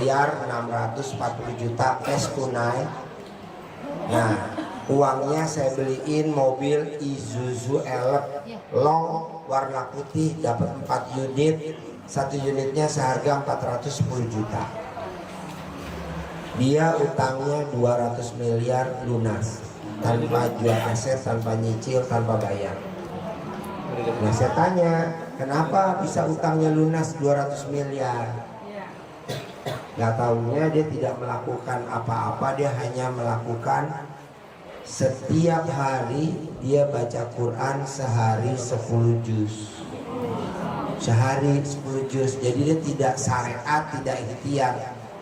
miliar 640 juta cash tunai. Nah, uangnya saya beliin mobil Isuzu Elf long warna putih, dapat 4 unit. Satu unitnya seharga 410 juta. Dia utangnya 200 miliar lunas, tanpa jual aset, tanpa nyicil, tanpa bayar. Nah, saya tanya, kenapa bisa utangnya lunas 200 miliar? Gak taunya dia tidak melakukan apa-apa, dia hanya melakukan setiap hari dia baca Quran sehari 10 juz. Sehari 10 juz. Jadi dia tidak syariat, tidak ikhtiar.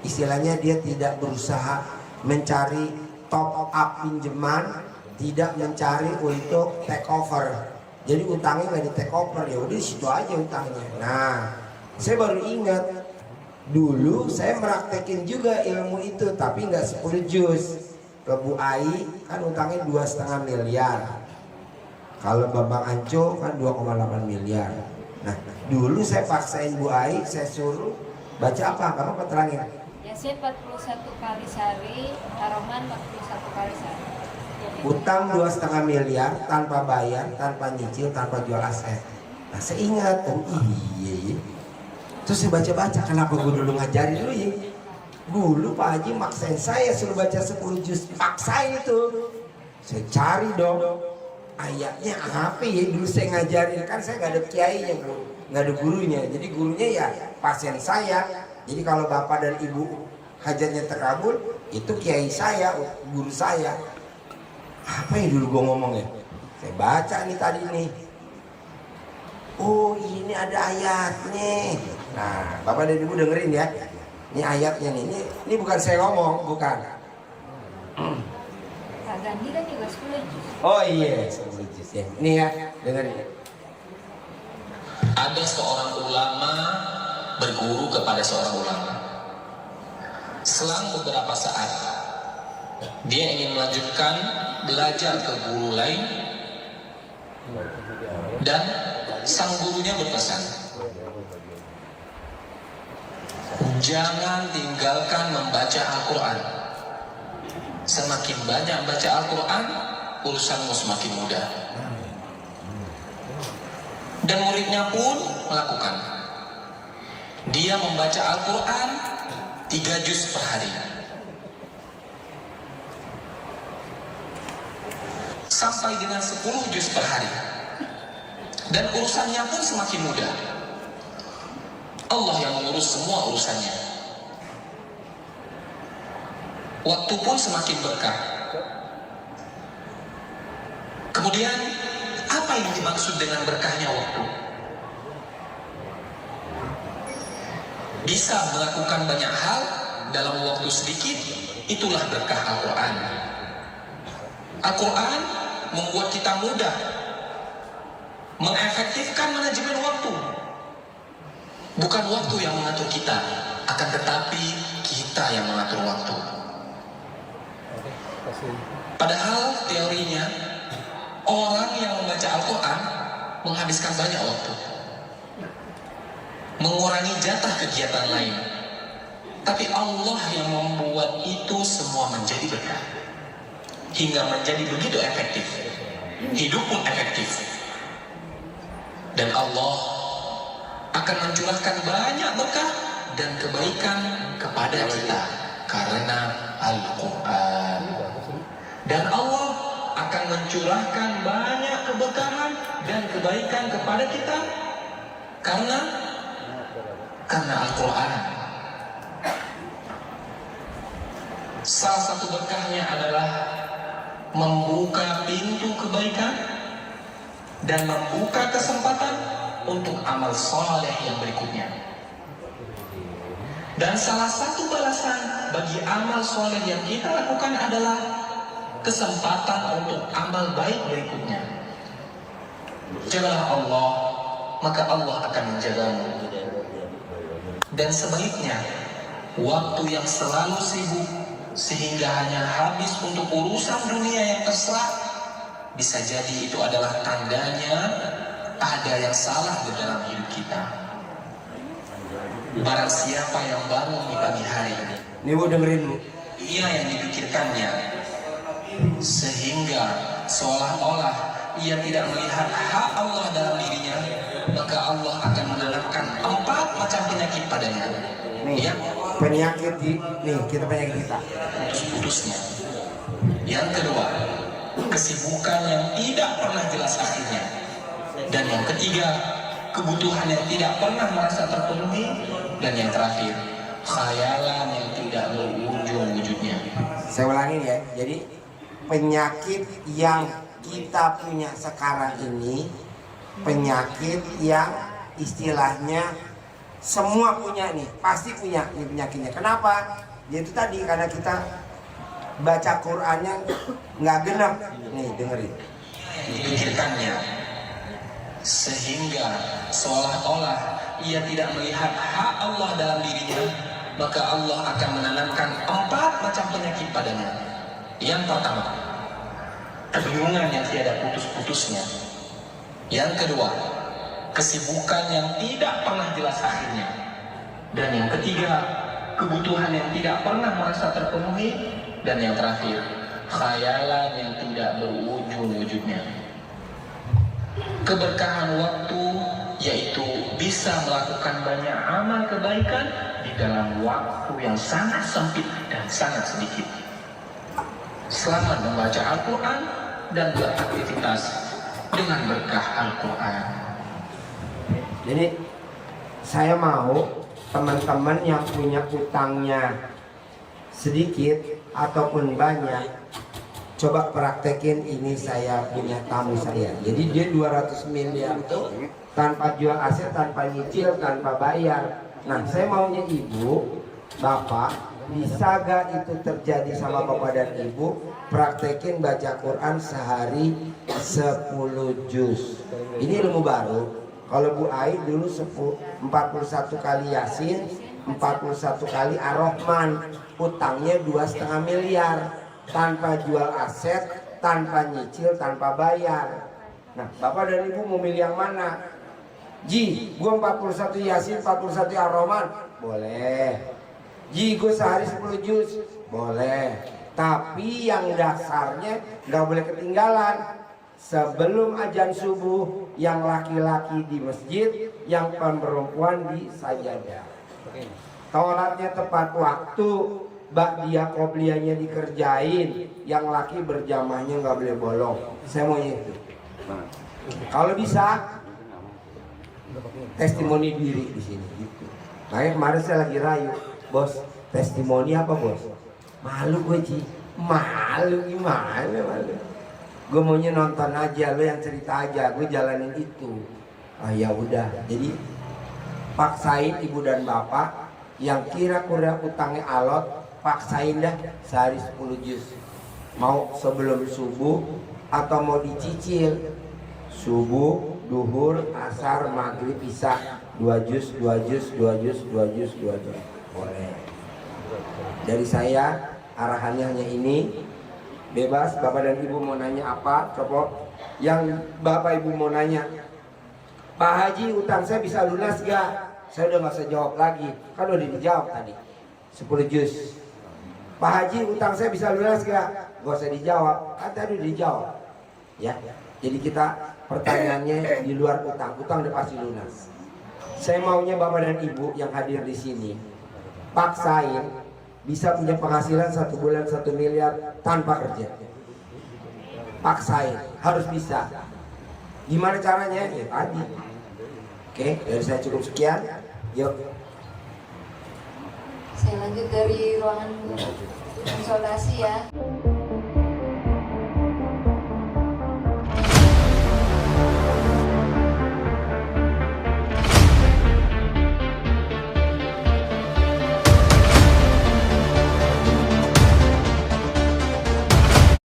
Istilahnya dia tidak berusaha mencari top up pinjaman, tidak mencari untuk take over. Jadi utangnya nggak di take over, ya udah situ aja utangnya. Nah, saya baru ingat dulu saya meraktekin juga ilmu itu, tapi nggak 10 juz. Ke Bu Ai kan utangnya 2,5 miliar. Kalau Bambang Anco kan 2,8 miliar. Nah, dulu saya paksain Bu Ai, saya suruh baca apa? Kamu apa terangin? Yasin 41 kali sehari, Ar-Rahman 41 kali sehari. Utang 2,5 miliar tanpa bayar, tanpa nyicil, tanpa jual aset. Nah, saya ingat, oh iya. Terus saya baca-baca, kenapa gue dulu ngajarin dulu ya? Dulu Pak Haji maksain saya suruh baca 10 juz, paksain itu. Saya cari dong ayatnya apa ya, dulu saya ngajarin, kan saya nggak ada kiainya bro, nggak ada gurunya, jadi gurunya ya pasien saya. Jadi kalau bapak dan ibu hajatnya terkabul, itu kiai saya, guru saya. Apa yang dulu gue ngomong ya? Saya baca nih tadi nih. Oh ini ada ayatnya. Nah bapak dan ibu dengerin ya. Ini ayatnya nih. Ini bukan saya ngomong, bukan. Pak Gandhi kan juga 10 juz. Oh iya, 10 juz ya. Ini ya, dengerin. Ada seorang ulama berguru kepada seorang ulama. Selang beberapa saat, dia ingin melanjutkan belajar ke guru lain, dan sang gurunya berpesan, jangan tinggalkan membaca Al-Quran. Semakin banyak baca Al-Quran, urusanmu semakin mudah. Dan muridnya pun melakukan. Dia membaca Al-Quran 3 juz per hari. Sampai dengan 10 juz per hari. Dan urusannya pun semakin mudah. Allah yang mengurus semua urusannya. Waktu pun semakin berkah. Kemudian, apa yang dimaksud dengan berkahnya waktu? Bisa melakukan banyak hal dalam waktu sedikit, itulah berkah Al-Quran. Al-Quran membuat kita mudah mengefektifkan manajemen waktu. Bukan waktu yang mengatur kita, akan tetapi kita yang mengatur waktu. Padahal teorinya, orang yang membaca Al-Quran menghabiskan banyak waktu, mengurangi jatah kegiatan lain. Tapi Allah yang membuat itu semua menjadi berkah, hingga menjadi begitu efektif. Hidup pun efektif. Dan Allah akan mencurahkan banyak berkah dan kebaikan kepada kita karena Al-Quran. Dan Allah akan mencurahkan banyak keberkahan dan kebaikan kepada kita karena Al-Quran. Salah satu berkahnya adalah membuka pintu kebaikan dan membuka kesempatan untuk amal soleh yang berikutnya. Dan salah satu balasan bagi amal soleh yang kita lakukan adalah kesempatan untuk amal baik berikutnya. Jagalah Allah, maka Allah akan menjagamu. Dan sebaliknya, waktu yang selalu sibuk sehingga hanya habis untuk urusan dunia yang terserah, bisa jadi itu adalah tandanya ada yang salah di dalam hidup kita. Barang siapa yang bangun di pagi hari, Nih Bu dengerin Bu. ia yang dipikirkannya, sehingga seolah-olah ia tidak melihat hak Allah dalam dirinya, maka Allah akan menanamkan 4 macam penyakit padanya. Nih penyakit kita penyakit kita. Putus-putusnya. Yang kedua, kesibukan yang tidak pernah jelas akhirnya. Dan yang ketiga, kebutuhan yang tidak pernah merasa terpenuhi. Dan yang terakhir, khayalan yang tidak berujung wujudnya. Saya ulangin ya. Jadi penyakit yang kita punya sekarang ini penyakit yang istilahnya semua punya nih, pasti punya nih penyakitnya. Kenapa? Yaitu tadi karena kita baca Qur'annya nggak genap. Nih dengerin. Dipikirkannya, sehingga seolah-olah ia tidak melihat hak Allah dalam dirinya, maka Allah akan menanamkan 4 macam penyakit padanya. Yang pertama, kebingungan yang tiada putus-putusnya. Yang kedua, kesibukan yang tidak pernah jelas akhirnya. Dan yang ketiga, kebutuhan yang tidak pernah merasa terpenuhi. Dan yang terakhir, khayalan yang tidak berujung wujudnya. Keberkahan waktu yaitu bisa melakukan banyak amal kebaikan di dalam waktu yang sangat sempit dan sangat sedikit. Selamat membaca Al-Quran dan beraktivitas dengan berkah Al-Quran. Jadi saya mau teman-teman yang punya utangnya sedikit ataupun banyak, coba praktekin ini. Saya punya tamu saya, jadi dia 200 miliar itu tanpa jual aset, tanpa nyicil, tanpa bayar. Nah saya maunya ibu, bapak, bisa gak itu terjadi sama bapak dan ibu? Praktekin baca Quran sehari 10 juz. Ini ilmu baru. Kalau Bu Ai dulu 41 kali Yasin, 41 kali Ar-Rahman, utangnya 2,5 miliar, tanpa jual aset, tanpa nyicil, tanpa bayar. Nah, bapak dan ibu mau milih yang mana? Ji, gua 41 Yasin, 41 Ar-Rahman, boleh. Ji, gua sehari 10 juz, boleh. Tapi yang dasarnya nggak boleh ketinggalan. Sebelum azan subuh, yang laki-laki di masjid, yang perempuan di sajadah. Sholatnya tepat waktu, ba'diyah qobliyahnya dikerjain, yang laki berjamaahnya nggak boleh bolong. Saya mau itu. Kalau bisa, testimoni diri di sini. Gitu. Makanya kemarin saya lagi rayu, bos, testimoni apa bos? Malu gue Ci, malu gimana malu? Gue maunya nonton aja, lo yang cerita aja, gue jalanin itu. Ah ya udah, jadi paksain ibu dan bapak yang kira-kira utangnya alot, paksain dah sehari 10 juz. Mau sebelum subuh atau mau dicicil, subuh, duhur, asar, maghrib, isya, 2 juz, 2 juz, 2 juz, 2 juz, 2 juz, boleh. Dari saya arahannya hanya ini. Bebas, bapak dan ibu mau nanya apa, coba. Yang bapak ibu mau nanya, Pak Haji utang saya bisa lunas gak? Saya udah gak usah jawab lagi, kan udah dijawab tadi 10 juz. Pak Haji utang saya bisa lunas gak? Gak usah dijawab, kan tadi udah dijawab. Ya, jadi kita pertanyaannya di luar utang, utang udah pasti lunas. Saya maunya bapak dan ibu yang hadir di sini paksain bisa punya penghasilan 1 bulan 1 miliar tanpa kerja. Paksain, harus bisa. Gimana caranya? Ya tadi. Oke, dari saya cukup sekian. Yuk. Saya lanjut dari ruangan konsultasi ya.